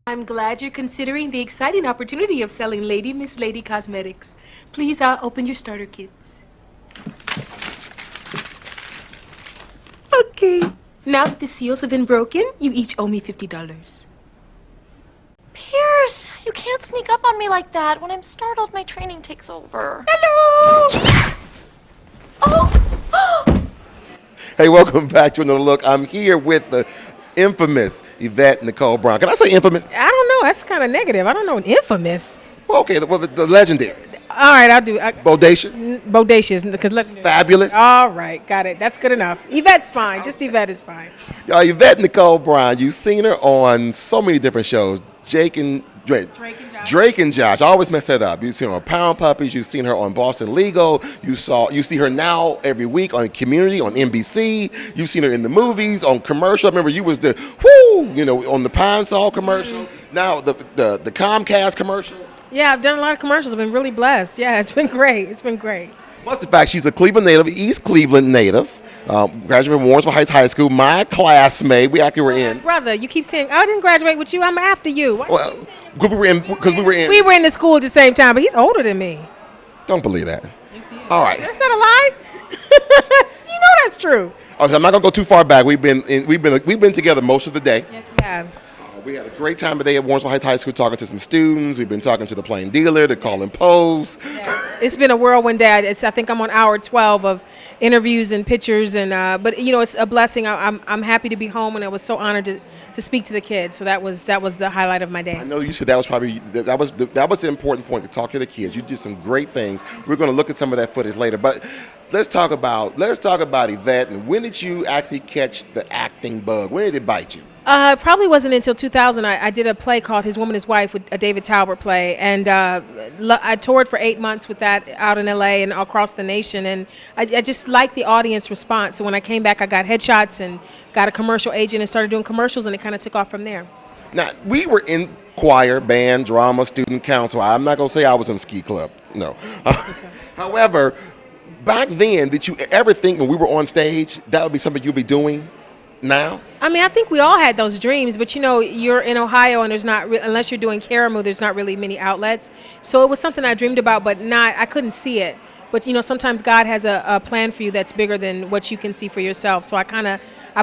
I'm glad you're considering the exciting opportunity of selling Lady Miss Lady cosmetics. Please open your starter kits. Okay. Now that the seals have been broken, you each owe me $50. Pierce, you can't sneak up on me like that. When I'm startled, my training takes over. Hello! Oh! Hey, welcome back to Another Look. I'm here with the infamous Yvette Nicole Brown. Can I say infamous? I don't know. That's kind of negative. I don't know. Infamous. Well, okay, the legendary. All right, I'll do. Bodacious. Bodacious. Because Fabulous. All right, got it. That's good enough. Yvette's fine. Just Yvette is fine. Y'all, Yvette Nicole Brown, you've seen her on so many different shows. Drake and Josh. I always mess that up. You've seen her on Pound Puppies. You've seen her on Boston Legal. You see her now every week on Community on NBC. You've seen her in the movies, on commercial. I remember you was the on the Pine Sol commercial. Now the Comcast commercial. Yeah, I've done a lot of commercials. I've been really blessed. Yeah, it's been great. It's been great. Plus the fact she's a Cleveland native, East Cleveland native, graduated from Warrensville Heights High School. My classmate, we actually were in. Brother, you keep saying I didn't graduate with you. I'm after you. Well, because we were in. We were in the school at the same time, but he's older than me. Don't believe that. Yes, he is. All right. That's not a lie. You know that's true. Okay, I'm not gonna go too far back. We've been together most of the day. Yes, we have. We had a great time today at Warrensville Heights High School talking to some students. We've been talking to the plain dealer, the calling Pose. Yes. It's been a whirlwind day. I think I'm on hour 12 of interviews and pictures, and but it's a blessing. I'm happy to be home, and I was so honored to speak to the kids. So that was the highlight of my day. I know you said that was probably that was the important point, to talk to the kids. You did some great things. We're going to look at some of that footage later, but let's talk about Yvette. And when did you actually catch the acting bug? When did it bite you? Probably wasn't until 2000. I did a play called His Woman, His Wife, with a David Talbert play, and I toured for 8 months with that out in LA and across the nation, and I just liked the audience response. So when I came back, I got headshots and got a commercial agent and started doing commercials, and it kind of took off from there. Now, we were in choir, band, drama, student council. I'm not going to say I was in ski club, no. However, back then, did you ever think when we were on stage that would be something you'd be doing now? I mean, I think we all had those dreams, but you're in Ohio, and there's not unless you're doing Karamu, there's not really many outlets. So it was something I dreamed about, but I couldn't see it. But sometimes God has a plan for you that's bigger than what you can see for yourself. So I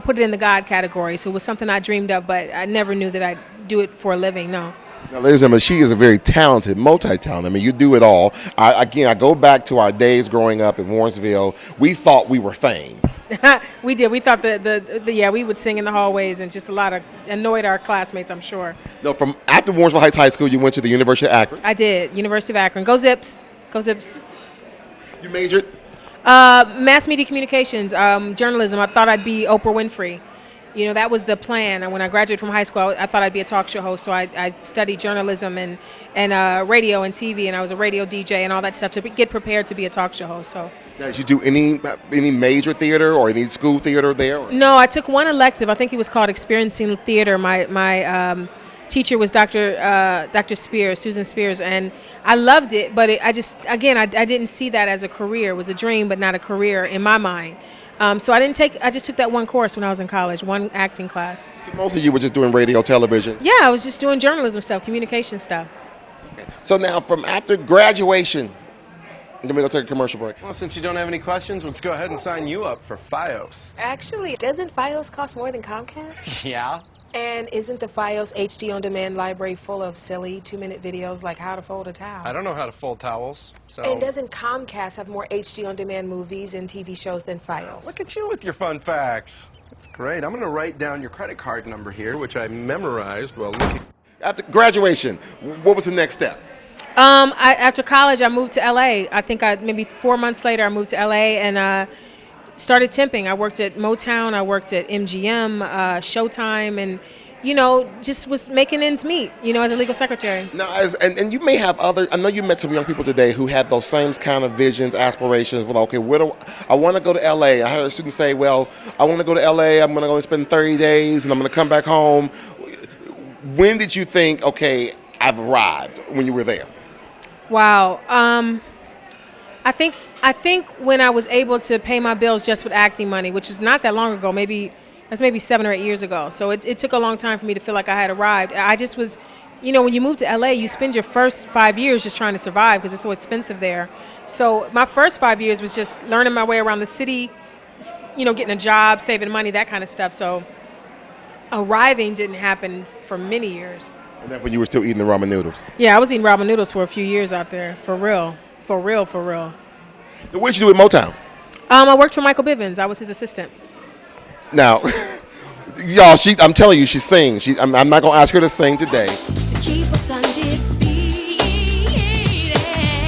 put it in the God category. So it was something I dreamed of, but I never knew that I'd do it for a living. No. Now, ladies and gentlemen, she is a very talented, multi-talented. I mean, you do it all. I go back to our days growing up in Warrensville. We thought we were fame. We did. We thought we would sing in the hallways, and just annoyed our classmates, I'm sure. No, from after Warrensville Heights High School, you went to the University of Akron. I did. University of Akron. Go Zips. Go Zips. You majored? Mass media communications, journalism. I thought I'd be Oprah Winfrey. That was the plan. And when I graduated from high school, I thought I'd be a talk show host. So I studied journalism and radio and TV, and I was a radio DJ and all that stuff to get prepared to be a talk show host. So. Now, did you do any major theater or any school theater there? Or? No, I took one elective. I think it was called Experiencing Theater. My teacher was Dr. Spears, Susan Spears, and I loved it. But I didn't see that as a career. It was a dream, but not a career in my mind. So I just took that one course when I was in college, one acting class. So most of you were just doing radio, television? Yeah, I was just doing journalism stuff, communication stuff. Okay. So now, from after graduation, then we're going to take a commercial break. Well, since you don't have any questions, let's go ahead and sign you up for Fios. Actually, doesn't Fios cost more than Comcast? Yeah? And isn't the Fios HD on-demand library full of silly 2-minute videos like how to fold a towel? I don't know how to fold towels, so... And doesn't Comcast have more HD on-demand movies and TV shows than Fios? Look at you with your fun facts. That's great. I'm going to write down your credit card number here, which I memorized while looking... After graduation, what was the next step? After college, I moved to LA. I think maybe 4 months later, I moved to LA and started temping. I worked at Motown, I worked at MGM, Showtime, and just was making ends meet, as a legal secretary. Now, and you may have I know you met some young people today who had those same kind of visions, aspirations. Well, okay, I want to go to LA. I heard a student say, well, I want to go to LA. I'm going to go and spend 30 days, and I'm going to come back home. When did you think, okay, I've arrived, when you were there? Wow. I think when I was able to pay my bills just with acting money, which is not that long ago, maybe 7 or 8 years ago. So it took a long time for me to feel like I had arrived. I just was you know, when you move to LA, you spend your first 5 years just trying to survive because it's so expensive there. So my first 5 years was just learning my way around the city, you know, getting a job, saving money, that kind of stuff. So arriving didn't happen for many years. And that's when you were still eating the ramen noodles. Yeah, I was eating ramen noodles for a few years out there, for real, for real, for real. And what did you do at Motown? I worked for Michael Bivins. I was his assistant. Now, y'all, I'm telling you, she sings. I'm not going to ask her to sing today. To keep us undefeated.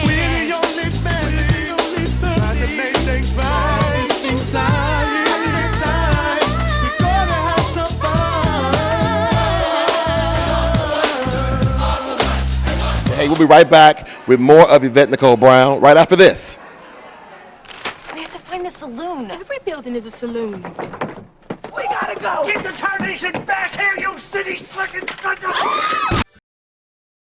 We're the only family trying to make things right. Inside, we're gonna have some fun. Hey, we'll be right back with more of Yvette Nicole Brown right after this. We have to find the saloon. Every building is a saloon. We gotta go! Get the tarnation back here, you city slicking sons